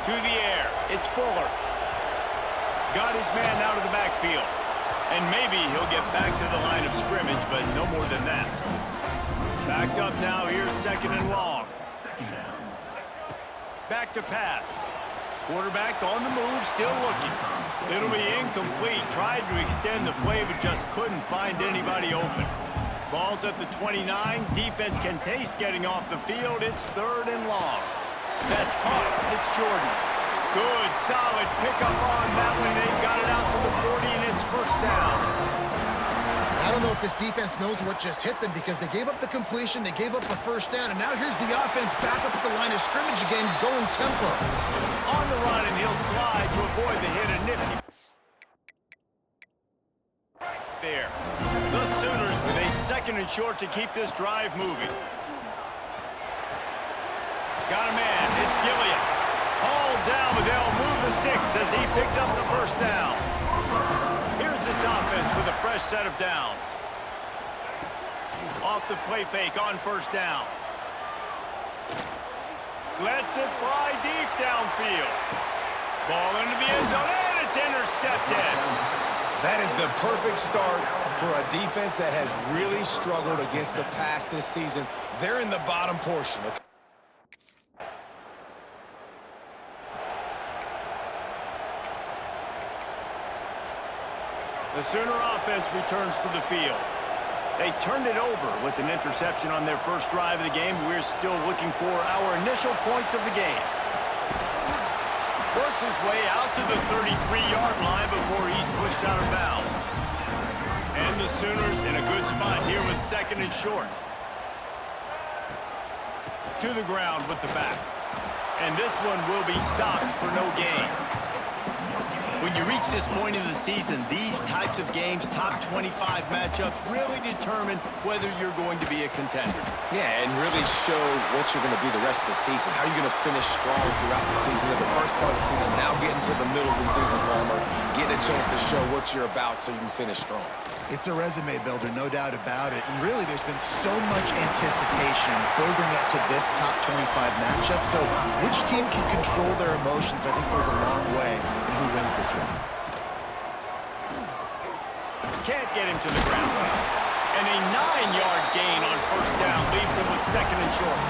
To the air. It's Fuller. Got his man out of the backfield. And maybe he'll get back to the line of scrimmage, but no more than that. Backed up now. Here's second and long. Back to pass. Quarterback on the move, still looking. It'll be incomplete. Tried to extend the play, but just couldn't find anybody open. Ball's at the 29. Defense can taste getting off the field. It's third and long. That's caught. It's Jordan. Good, solid pickup on that one. They've got it out to the 40, and it's first down. I don't know if this defense knows what just hit them because they gave up the completion, they gave up the first down, and now here's the offense back up at the line of scrimmage again, going tempo. On the run, and he'll slide to avoid the hit of Nifty. There. The Sooners with a second and short to keep this drive moving. Got a man. It's Gilliam. All down, but they'll move the sticks as he picks up the first down. Here's this offense with a fresh set of downs. Off the play fake on first down. Lets it fly deep downfield. Ball into the end zone, and it's intercepted. That is the perfect start for a defense that has really struggled against the pass this season. They're in the bottom portion. The Sooner offense returns to the field. They turned it over with an interception on their first drive of the game. We're still looking for our initial points of the game. Works his way out to the 33-yard line before he's pushed out of bounds. And the Sooners in a good spot here with second and short. To the ground with the back. And this one will be stopped for no gain. When you reach this point in the season, these types of games, top 25 matchups, really determine whether you're going to be a contender. Yeah, and really show what you're going to be the rest of the season. How are you going to finish strong throughout the season? In the first part of the season, now getting to the middle of the season, Palmer, getting a chance to show what you're about so you can finish strong. It's a resume builder, no doubt about it. And really, there's been so much anticipation building up to this top 25 matchup. So which team can control their emotions, I think, goes a long way in who wins this one. Can't get him to the ground. And a 9-yard gain on first down leaves him with second and short.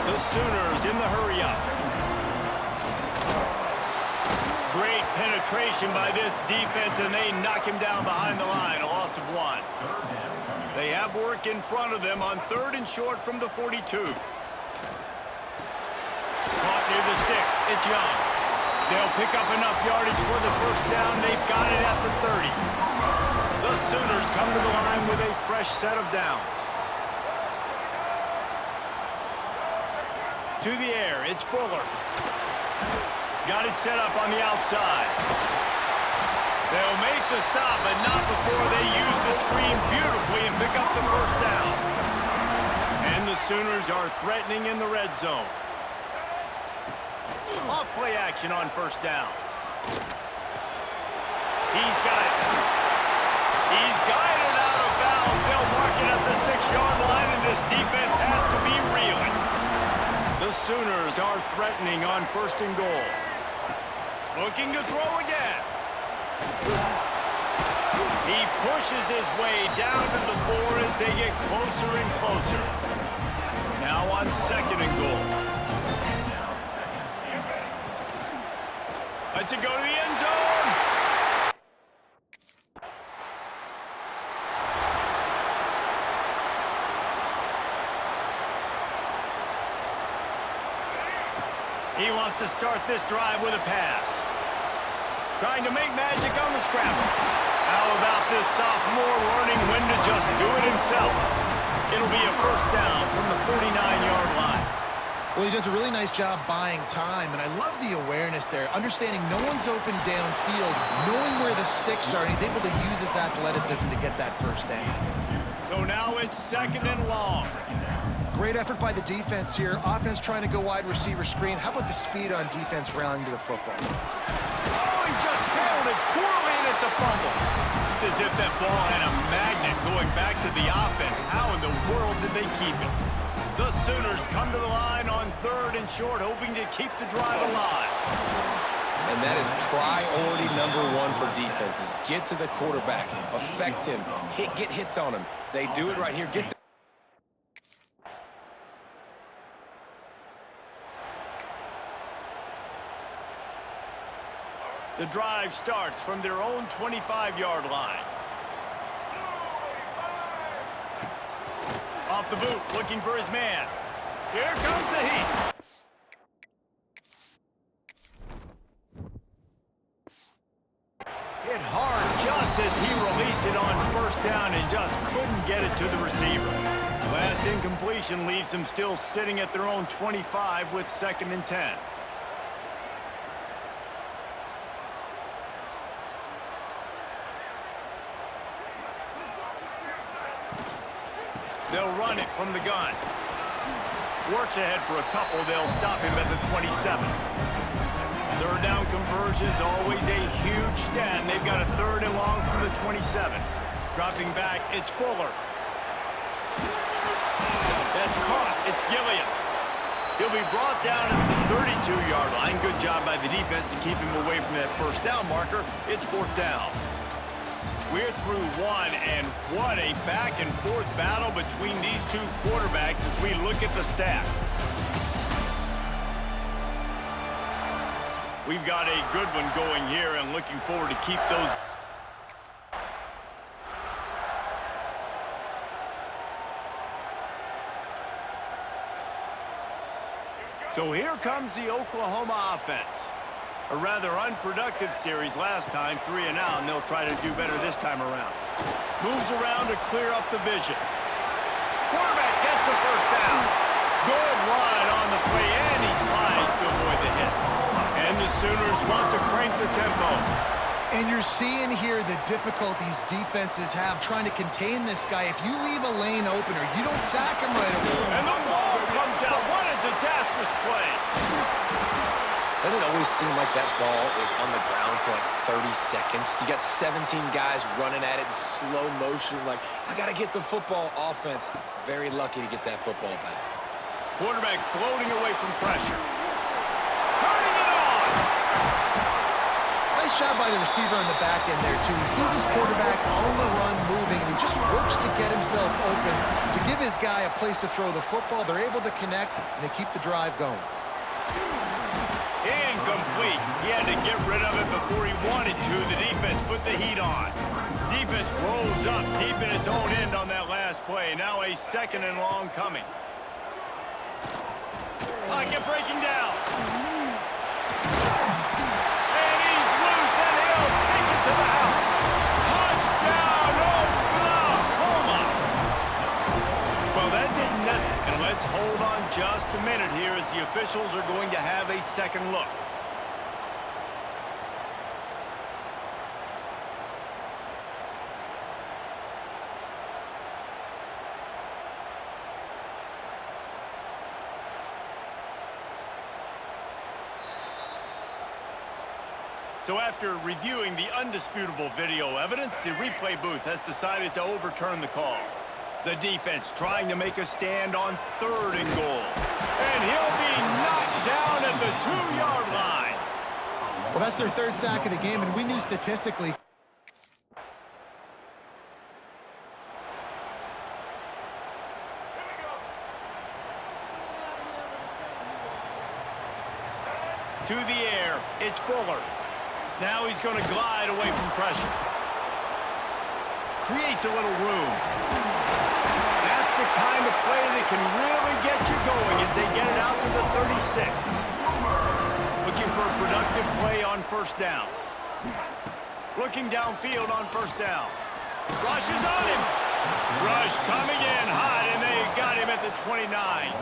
The Sooners in the hurry-up. Great penetration by this defense, and they knock him down behind the line, a loss of 1. They have work in front of them on third and short from the 42. Caught near the sticks. It's Young. They'll pick up enough yardage for the first down. They've got it at the 30. The Sooners come to the line with a fresh set of downs. To the air, it's Fuller. Got it set up on the outside. They'll make the stop, but not before they use the screen beautifully and pick up the first down. And the Sooners are threatening in the red zone. Off play action on first down. He's got it. He's got it out of bounds. They'll mark it at the 6-yard line, and this defense has to be reeling. The Sooners are threatening on first and goal. Looking to throw again. He pushes his way down to the 4 as they get closer and closer. Now on second and goal. Let's it go to the end zone. He wants to start this drive with a pass. Trying to make magic on the scramble. How about this sophomore learning when to just do it himself? It'll be a first down from the 49-yard line. Well, he does a really nice job buying time, and I love the awareness there, understanding no one's open downfield, knowing where the sticks are, and he's able to use his athleticism to get that first down. So now it's second and long. Great effort by the defense here. Offense trying to go wide receiver screen. How about the speed on defense rallying to the football? Oh, he just handled it poorly, and it's a fumble. It's as if that ball had a magnet going back to the offense. How in the world did they keep it? The Sooners come to the line on 3rd and short, hoping to keep the drive alive. And that is priority #1 for defenses. Get to the quarterback, affect him, get hits on him. They do it right here. The drive starts from their own 25-yard line. Off the boot, looking for his man. Here comes the heat. Hit hard just as he released it on 1st down and just couldn't get it to the receiver. Last incompletion leaves them still sitting at their own 25 with 2nd and 10. They'll run it from the gun. Works ahead for a couple. They'll stop him at the 27. 3rd down conversion's always a huge stat. They've got a 3rd and long from the 27. Dropping back, it's Fuller. That's caught. It's Gilliam. He'll be brought down at the 32-yard line. Good job by the defense to keep him away from that 1st down marker. It's 4th down. We're through one, and what a back-and-forth battle between these two quarterbacks as we look at the stats. We've got a good one going here and looking forward to keep those. So here comes the Oklahoma offense. A rather unproductive series last time, 3 and out, and they'll try to do better this time around. Moves around to clear up the vision. Quarterback gets the 1st down. Good run on the play, and he slides to avoid the hit. And the Sooners want to crank the tempo. And you're seeing here the difficulties defenses have trying to contain this guy. If you leave a lane open or you don't sack him right away. And the ball comes out. What a disastrous play. Doesn't it always seem like that ball is on the ground for like 30 seconds? You got 17 guys running at it in slow motion. Like, I got to get the football. Offense, very lucky to get that football back. Quarterback floating away from pressure. Turning it on. Nice job by the receiver on the back end there, too. He sees his quarterback on the run moving, and he just works to get himself open to give his guy a place to throw the football. They're able to connect, and they keep the drive going. Incomplete. He had to get rid of it before he wanted to. The defense put the heat on. Defense rolls up deep in its own end on that last play. Now a 2nd and long coming. Pocket breaking down. And he's loose, and he'll take it to the house. Touchdown, Oklahoma. Well, that did nothing. And let's hold on just a minute here as the officials are going to have a second look. So after reviewing the undisputable video evidence, the replay booth has decided to overturn the call. The defense trying to make a stand on 3rd and goal. And he'll be knocked down at the 2-yard line. Well, that's their 3rd sack of the game, and we knew statistically. To the air, it's Fuller. Now he's going to glide away from pressure. Creates a little room. That's the kind of play that can really get you going as they get it out to the 36. Looking for a productive play on 1st down. Looking downfield on 1st down. Rush is on him. Rush coming in hot, and they got him at the 29.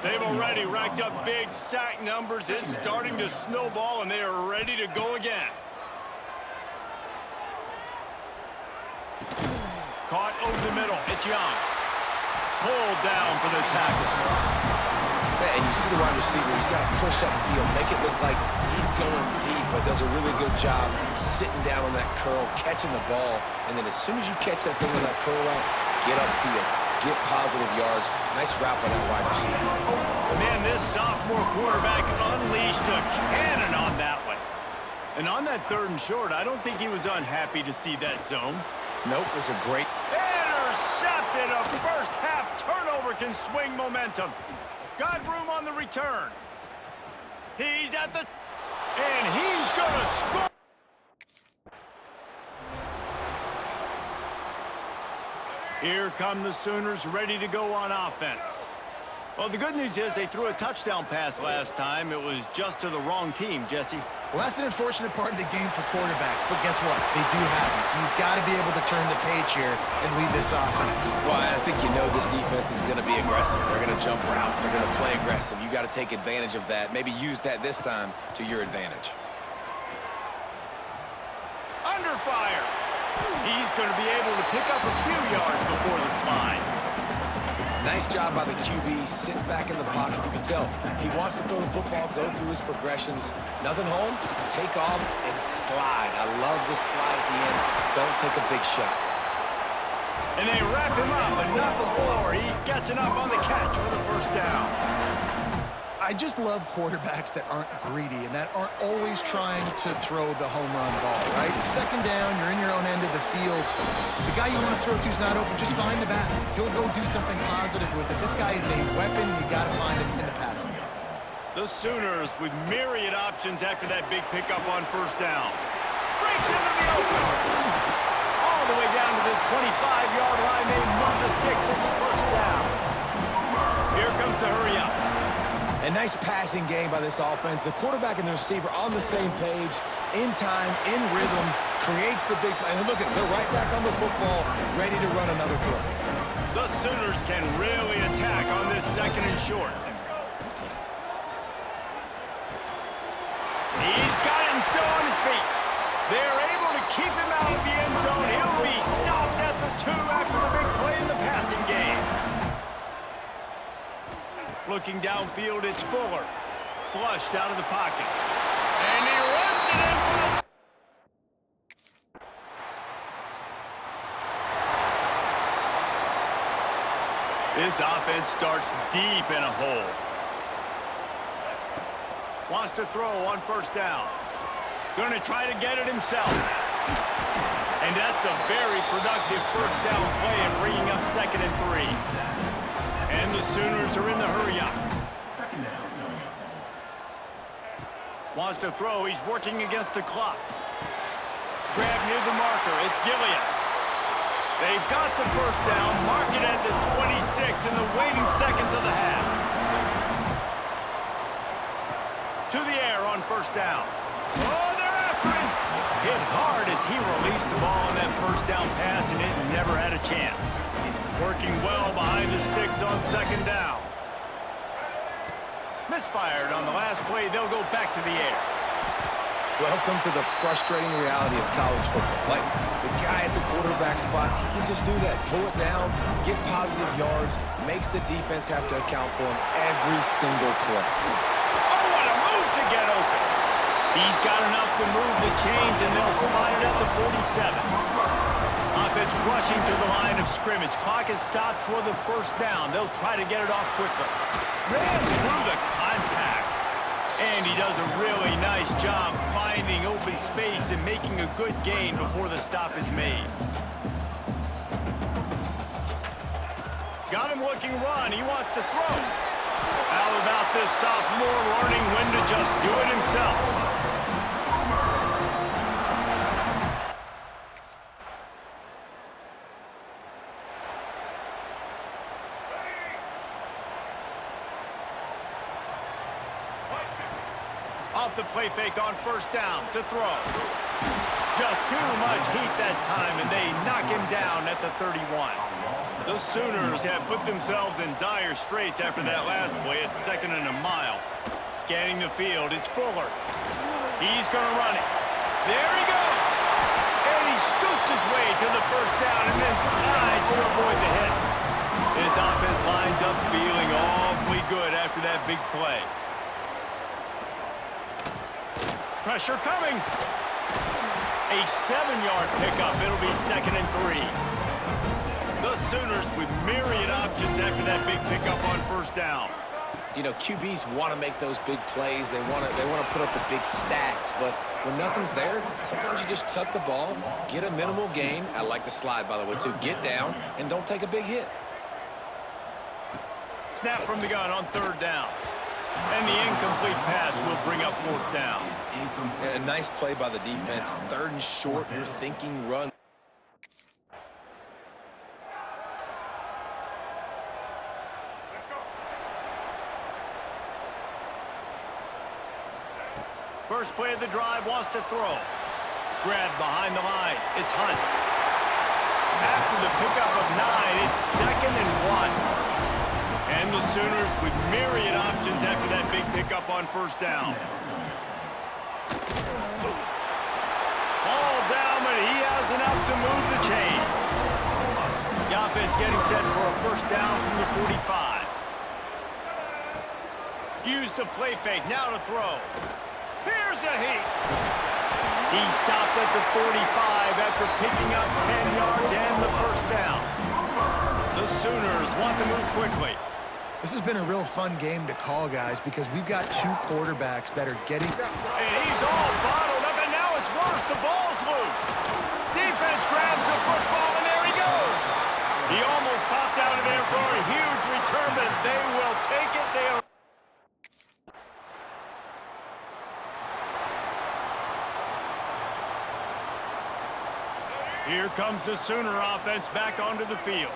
They've already racked up big sack numbers. It's starting to snowball, and they are ready to go again. Caught over the middle. It's Young. Pulled down for the tackle. And you see the wide receiver. He's got to push up field, make it look like he's going deep, but does a really good job sitting down on that curl, catching the ball, and then as soon as you catch that thing on that curl route, get upfield. get positive yards. Nice route by that wide receiver. Man, this sophomore quarterback unleashed a cannon on that one. And on that 3rd and short, I don't think he was unhappy to see that zone. Nope, it was a great... Intercepted! A first-half turnover can swing momentum. Got room on the return. He's at the... And he's going to score! Here come the Sooners ready to go on offense. Well, the good news is they threw a touchdown pass last time. It was just to the wrong team, Jesse. Well, that's an unfortunate part of the game for quarterbacks, but guess what? They do happen, so you've got to be able to turn the page here and lead this offense. Well, I think you know this defense is going to be aggressive. They're going to jump routes. They're going to play aggressive. You got to take advantage of that. Maybe use that this time to your advantage. Under fire. He's going to be able to pick up a few yards before the slide. Nice job by the QB, sitting back in the pocket. You can tell he wants to throw the football, go through his progressions. Nothing home, take off, and slide. I love this slide at the end. Don't take a big shot. And they wrap him up, but not before he gets enough on the catch for the first down. I just love quarterbacks that aren't greedy and that aren't always trying to throw the home run ball, right? 2nd down, you're in your own end of the field. The guy you want to throw to is not open. Just find the back. He'll go do something positive with it. This guy is a weapon, and you got to find him in the passing game. The Sooners with myriad options after that big pickup on 1st down. Breaks into the open. All the way down to the 25-yard line. They move the sticks. It's 1st down. Here comes the hurry up. A nice passing game by this offense. The quarterback and the receiver on the same page, in time, in rhythm, creates the big play. And look at them, they're right back on the football, ready to run another play. The Sooners can really attack on this 2nd and short. He's got him still on his feet. They're able to keep him out of the end zone. He'll be stopped at the 2 after the big play in the passing game. Looking downfield, it's Fuller. Flushed out of the pocket. And he runs it in for the... This offense starts deep in a hole. Wants to throw on 1st down. Going to try to get it himself. And that's a very productive 1st down play and bringing up 2nd and 3. And the Sooners are in the hurry-up. Wants to throw. He's working against the clock. Grab near the marker. It's Gilliam. They've got the 1st down. Mark it at the 26 in the waiting seconds of the half. To the air on 1st down. Oh, they're after him. Hit hard as he released the ball on that 1st down pass, and it never had a chance. Working well behind the sticks on 2nd down. Misfired on the last play. They'll go back to the air. Welcome to the frustrating reality of college football. Like, the guy at the quarterback spot, he can just do that. Pull it down, get positive yards, makes the defense have to account for him every single play. Oh, what a move to get open. He's got enough to move the chains, and they'll spot it at the 47. Offense rushing to the line of scrimmage. Clock is stopped for the 1st down. They'll try to get it off quickly. Ran through the contact. And he does a really nice job finding open space and making a good gain before the stop is made. Got him looking run. He wants to throw. How about this sophomore learning when to just do it himself? Off the play fake on 1st down to throw. Just too much heat that time, and they knock him down at the 31. The Sooners have put themselves in dire straits after that last play at 2nd and a mile. Scanning the field, it's Fuller. He's going to run it. There he goes. And he scoots his way to the 1st down and then slides to avoid the hit. This offense lines up feeling awfully good after that big play. Pressure coming. A 7-yard pickup. It'll be 2nd and 3. The Sooners with myriad options after that big pickup on first down. You know, QBs want to make those big plays. They want to put up the big stats. But when nothing's there, sometimes you just tuck the ball, get a minimal gain. I like the slide, by the way, too. Get down and don't take a big hit. Snap from the gun on third down. And the incomplete pass will bring up fourth down. And a nice play by the defense. Third and short, you're thinking run. First play of the drive, wants to throw. Grab behind the line. It's Hunt. After the pickup of 9, it's 2nd and 1. And the Sooners with myriad options after that big pickup on first down. Ball down, but he has enough to move the chains. The offense getting set for a first down from the 45. Use the play fake, now to throw. Here's a heat. He stopped at the 45 after picking up 10 yards and the first down. The Sooners want to move quickly. This has been a real fun game to call, guys, because we've got two quarterbacks that are getting... And he's all bottled up, and now it's worse. The ball's loose. Defense grabs the football, and there he goes. He almost popped out of there for a huge return, but they will take it. They are... Here comes the Sooner offense back onto the field.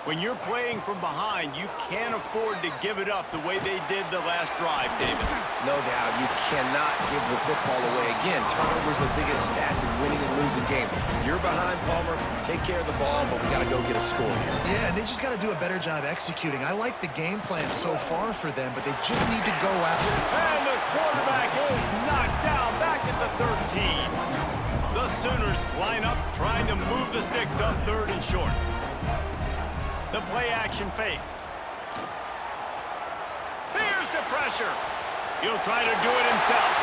When you're playing from behind, you can't afford to give it up the way they did the last drive, David. No doubt, you cannot give the football away. Again, turnovers are the biggest stats in winning and losing games. You're behind, Palmer. Take care of the ball, but we got to go get a score here. Yeah, and they just got to do a better job executing. I like the game plan so far for them, but they just need to go out. And the quarterback is knocked down back at the 13. The Sooners line up, trying to move the sticks on third and short. The play-action fake. Here's the pressure. He'll try to do it himself.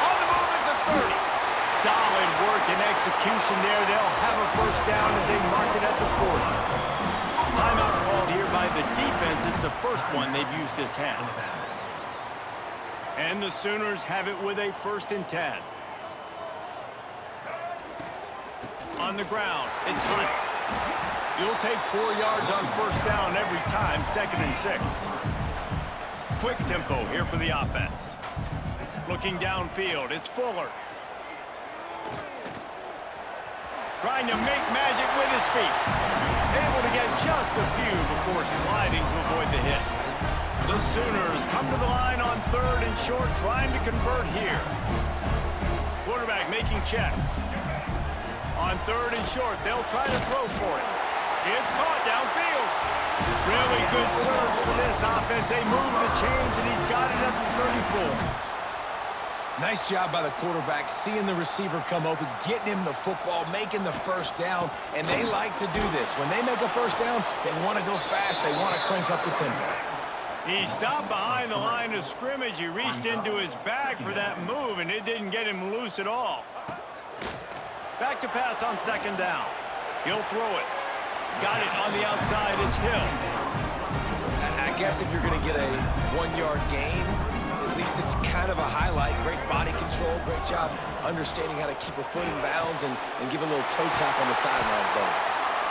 On the move at the 30. Solid work and execution there. They'll have a first down as they mark it at the 40. Timeout called here by the defense. It's the first one they've used this half. And the Sooners have it with a 1st and 10. On the ground, it's Hunt. You'll take 4 yards on first down every time, 2nd and 6. Quick tempo here for the offense. Looking downfield, it's Fuller. Trying to make magic with his feet. Able to get just a few before sliding to avoid the hits. The Sooners come to the line on 3rd and short, trying to convert here. Quarterback making checks. On 3rd and short, they'll try to throw for it. It's caught downfield. Really good surge for this offense. They move the chains, and he's got it at the 34. Nice job by the quarterback, seeing the receiver come open, getting him the football, making the first down, and they like to do this. When they make a first down, they want to go fast. They want to crank up the tempo. He stopped behind the line of scrimmage. He reached into his bag for that move, and it didn't get him loose at all. Back to pass on 2nd down. He'll throw it. Got it on the outside. It's Hill. I guess if you're going to get a 1-yard gain, at least it's kind of a highlight. Great body control. Great job understanding how to keep a foot in bounds and give a little toe tap on the sidelines there.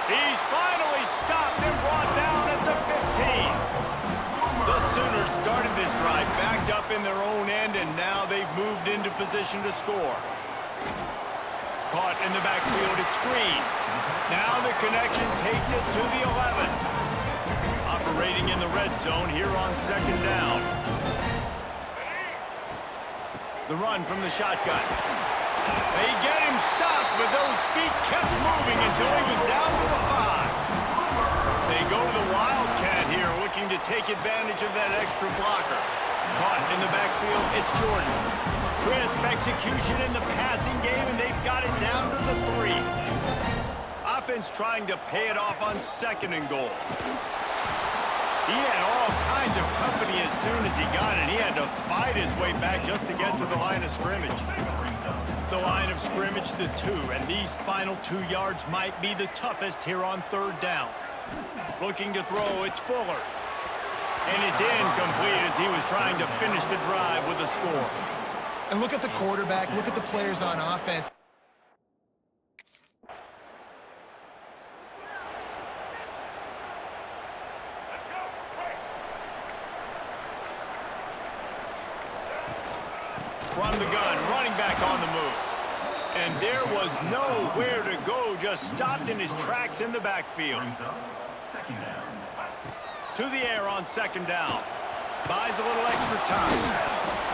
He's finally stopped and brought down at the 15. The Sooners started this drive backed up in their own end, and now they've moved into position to score. Caught in the backfield, it's Green. Now the connection takes it to the 11. Operating in the red zone here on 2nd down. The run from the shotgun. They get him stopped, but those feet kept moving until he was down to the 5. They go to the Wildcat here, looking to take advantage of that extra blocker. Caught in the backfield, it's Jordan. Crisp execution in the passing game, and they've got it down to the 3. Offense trying to pay it off on 2nd and goal. He had all kinds of company as soon as he got it. He had to fight his way back just to get to the line of scrimmage. The line of scrimmage, the 2, and these final 2 yards might be the toughest here on 3rd down. Looking to throw, it's Fuller. And it's incomplete as he was trying to finish the drive with a score. And look at the quarterback, look at the players on offense. From the gun, running back on the move. And there was nowhere to go, just stopped in his tracks in the backfield. To the air on 2nd down. Buys a little extra time.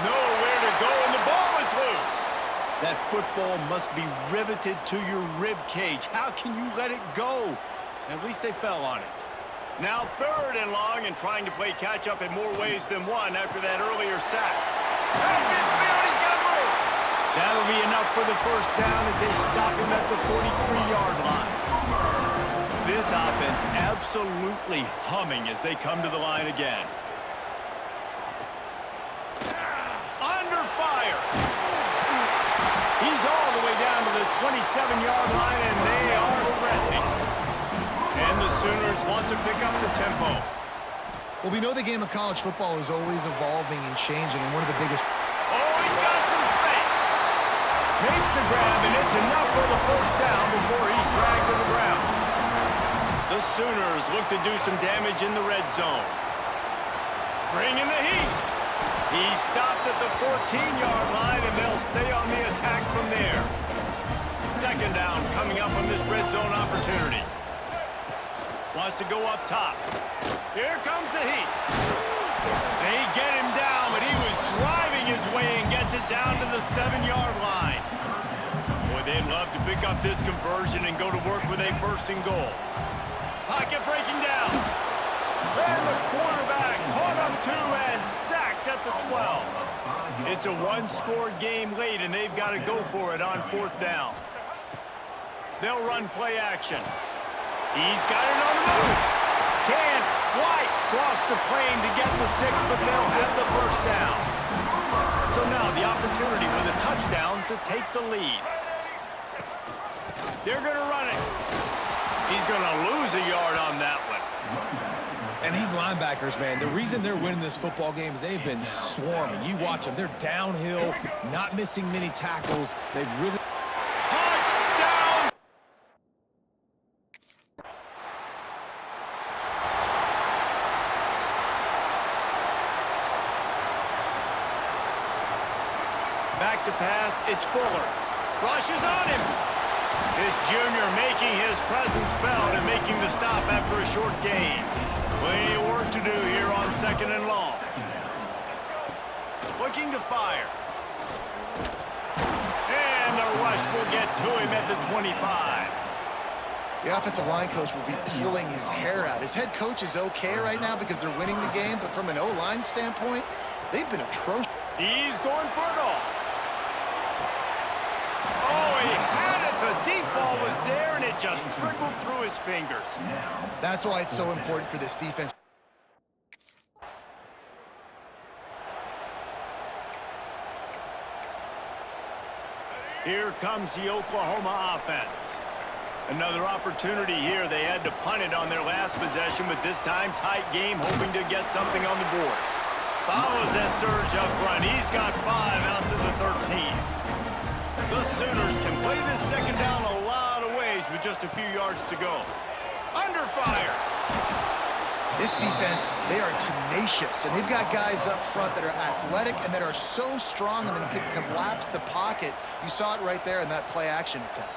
Nowhere to go, and the ball is loose. That football must be riveted to your rib cage. How can you let it go? At least they fell on it. Now 3rd and long, and trying to play catch-up in more ways than one after that earlier sack. Right midfield, he's got room. That'll be enough for the 1st down as they stop him at the 43-yard line. This offense absolutely humming as they come to the line again. Under fire. He's all the way down to the 27-yard line, and they are threatening. And the Sooners want to pick up the tempo. Well, we know the game of college football is always evolving and changing, and one of the biggest... Oh, he's got some space. Makes the grab, and it's enough for the 1st down before he's dragged to the ground. The Sooners look to do some damage in the red zone. Bringing the heat. He stopped at the 14-yard line, and they'll stay on the attack from there. 2nd down coming up on this red zone opportunity. Wants to go up top. Here comes the heat. They get him down, but he was driving his way and gets it down to the 7-yard line. Boy, they'd love to pick up this conversion and go to work with a 1st and goal. Pocket breaking down. And the quarterback caught up 2 and sacked at the 12. It's a 1-score game late, and they've got to go for it on 4th down. They'll run play action. He's got it on the move. Can't quite cross the plane to get the 6, but they'll have the 1st down. So now the opportunity with a touchdown to take the lead. They're going to run it. He's going to lose a yard on that one. And these linebackers, man, the reason they're winning this football game is they've been swarming. You watch them. They're downhill, not missing many tackles. They've really... Back to pass, it's Fuller. Rushes on him. This junior making his presence felt and making the stop after a short gain. Plenty of work to do here on 2nd and long. Looking to fire. And the rush will get to him at the 25. The offensive line coach will be pulling his hair out. His head coach is okay right now because they're winning the game, but from an O-line standpoint, they've been atrocious. He's going for it all. Oh, he had it. The deep ball was there, and it just trickled through his fingers. That's why it's so important for this defense. Here comes the Oklahoma offense. Another opportunity here. They had to punt it on their last possession, but this time tight game, hoping to get something on the board. Follows that surge up front. He's got 5 out to the 13. The Sooners can play this 2nd down a lot of ways with just a few yards to go. Under fire. This defense, they are tenacious, and they've got guys up front that are athletic and that are so strong and then can collapse the pocket. You saw it right there in that play-action attempt.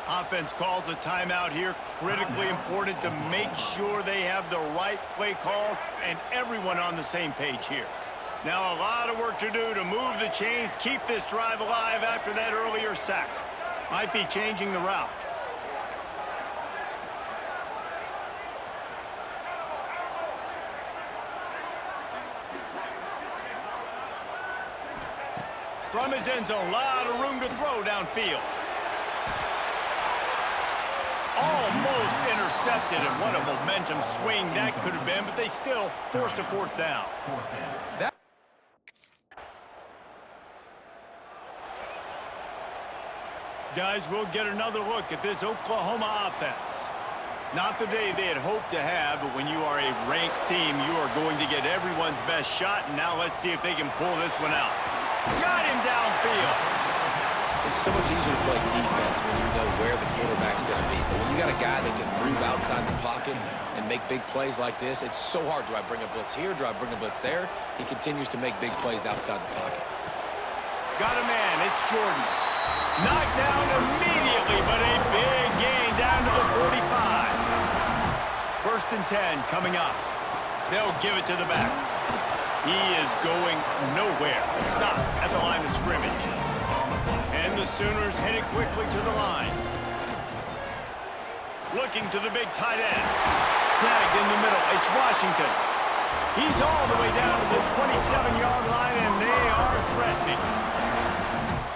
Offense calls a timeout here. Critically important to make sure they have the right play call and everyone on the same page here. Now a lot of work to do to move the chains, keep this drive alive after that earlier sack. Might be changing the route. From his end zone, a lot of room to throw downfield. almost intercepted, and what a momentum swing that could have been, but they still force a fourth down. Guys, we'll get another look at this Oklahoma offense. Not the day they had hoped to have, but when you are a ranked team, you are going to get everyone's best shot, and now let's see if they can pull this one out. Got him downfield. It's so much easier to play defense when you know where the quarterback's going to be. But when you got a guy that can move outside the pocket and make big plays like this, it's so hard. Do I bring a blitz here? Do I bring a blitz there? He continues to make big plays outside the pocket. Got a man. It's Jordan. Knocked down immediately, but a big gain down to the 45. First and 10 coming up. They'll give it to the back. He is going nowhere. Stop at the line of scrimmage. And the Sooners headed quickly to the line. Looking to the big tight end. Snagged in the middle. It's Washington. He's all the way down to the 27-yard line, and they are threatening.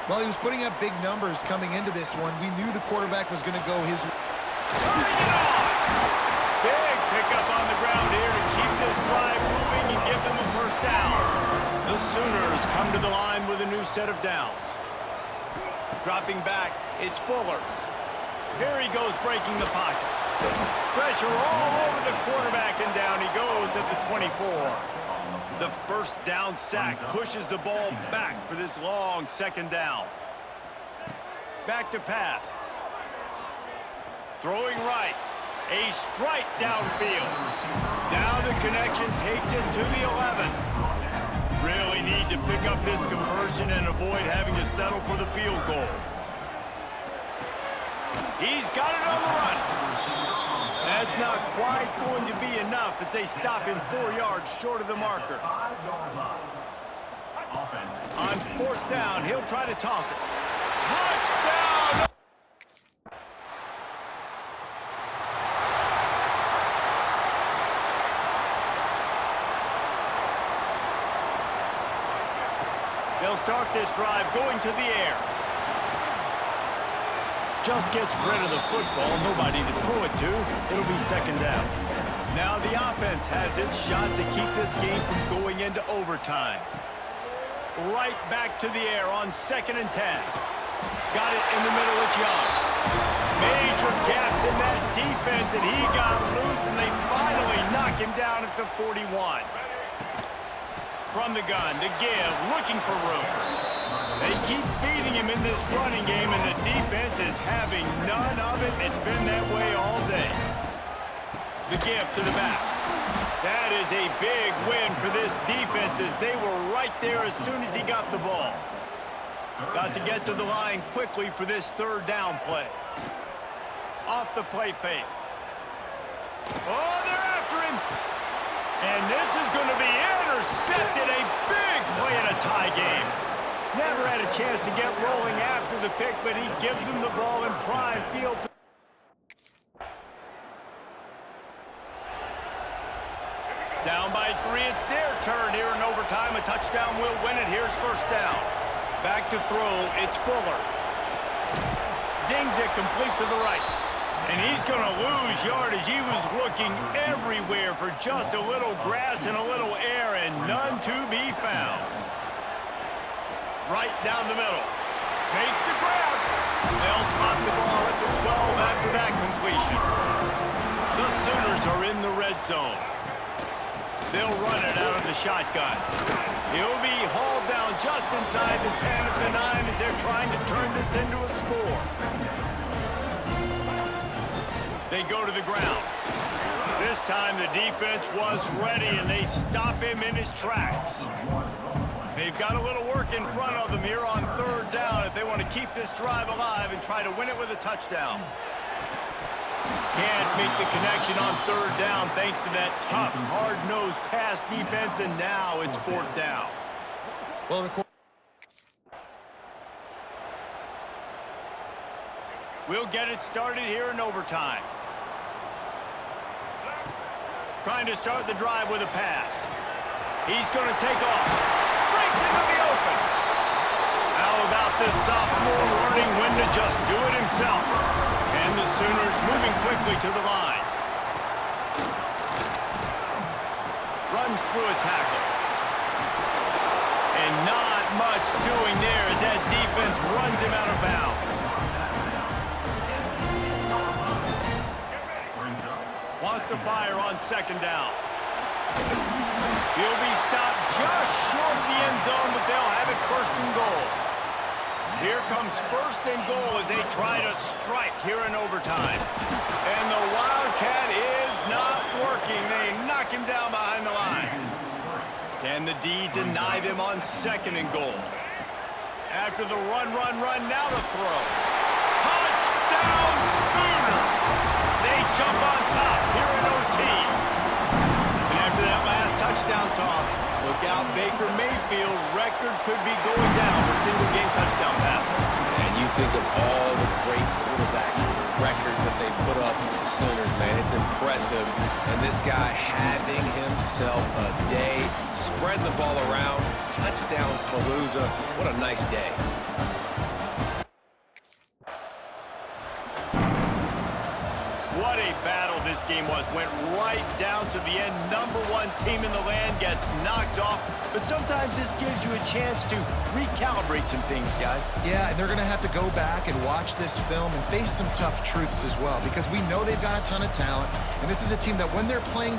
Well, he was putting up big numbers coming into this one. We knew the quarterback was going to go his way. Turning it on! Big pickup on the ground here to keep this drive moving and give them a first down. The Sooners come to the line with a new set of downs. Dropping back, it's Fuller. Here he goes breaking the pocket. Pressure all over the quarterback, and down he goes at the 24. The first down sack pushes the ball back for this long second down. Back to pass. Throwing right. A strike downfield. Now the connection takes it to the 11. Really need to pick up this conversion and avoid having to settle for the field goal. He's got it on the run. That's not quite going to be enough as they stop him 4 yards short of the marker. On fourth down, he'll try to toss it. Touchdown! They'll start this drive going to the air. Just gets rid of the football, nobody to throw it to. It'll be second down. Now the offense has its shot to keep this game from going into overtime. Right back to the air on 2nd and 10. Got it in the middle, it's Young. Major gaps in that defense, and he got loose, and they finally knock him down at the 41. From the gun to give, looking for room. They keep feeding him in this running game, and the defense is having none of it. It's been that way all day. The give to the back. That is a big win for this defense as they were right there as soon as he got the ball. Got to get to the line quickly for this third down play. Off the play fake. Oh, they're after him. And this is going to be intercepted. A big play in a tie game. Never had a chance to get rolling after the pick, but he gives him the ball in prime field. Down by 3, it's their turn here in overtime. A touchdown will win it. Here's first down. Back to throw, it's Fuller. Zings it complete to the right. And he's going to lose yardage. He was looking everywhere for just a little grass and a little air, and none to be found. Right down the middle. Makes the grab. They'll spot the ball at the 12 after that completion. The Sooners are in the red zone. They'll run it out of the shotgun. He'll be hauled down just inside the 10 at the 9 as they're trying to turn this into a score. They go to the ground. This time the defense was ready, and they stop him in his tracks. They've got a little work in front of them here on third down if they want to keep this drive alive and try to win it with a touchdown. Can't make the connection on third down thanks to that tough, hard-nosed pass defense, and now it's fourth down. Well, We'll get it started here in overtime. Trying to start the drive with a pass. He's going to take off. Breaks into the open. How about this sophomore learning when to just do it himself? And the Sooners moving quickly to the line. Runs through a tackle. And not much doing there as that defense runs him out of bounds. Wants to fire on second down. He'll be stopped just short of the end zone, but they'll have it first and goal. Here comes first and goal as they try to strike here in overtime. And the Wildcat is not working. They knock him down behind the line. Can the D deny them on second and goal? After the run, now the throw. Touchdown Sooners! They jump on top here in OT. And after that last touchdown toss, look out, Baker Mayfield record could be going down for single-game touchdown passes. And you think of all the great quarterbacks and the records that they put up with the Sooners, man. It's impressive. And this guy having himself a day, spreading the ball around, touchdowns palooza. What a nice day. What a battle this game was. Went right down to the end. Number one team in the land gets knocked off. But sometimes this gives you a chance to recalibrate some things, guys. Yeah, and they're going to have to go back and watch this film and face some tough truths as well, because we know they've got a ton of talent, and this is a team that when they're playing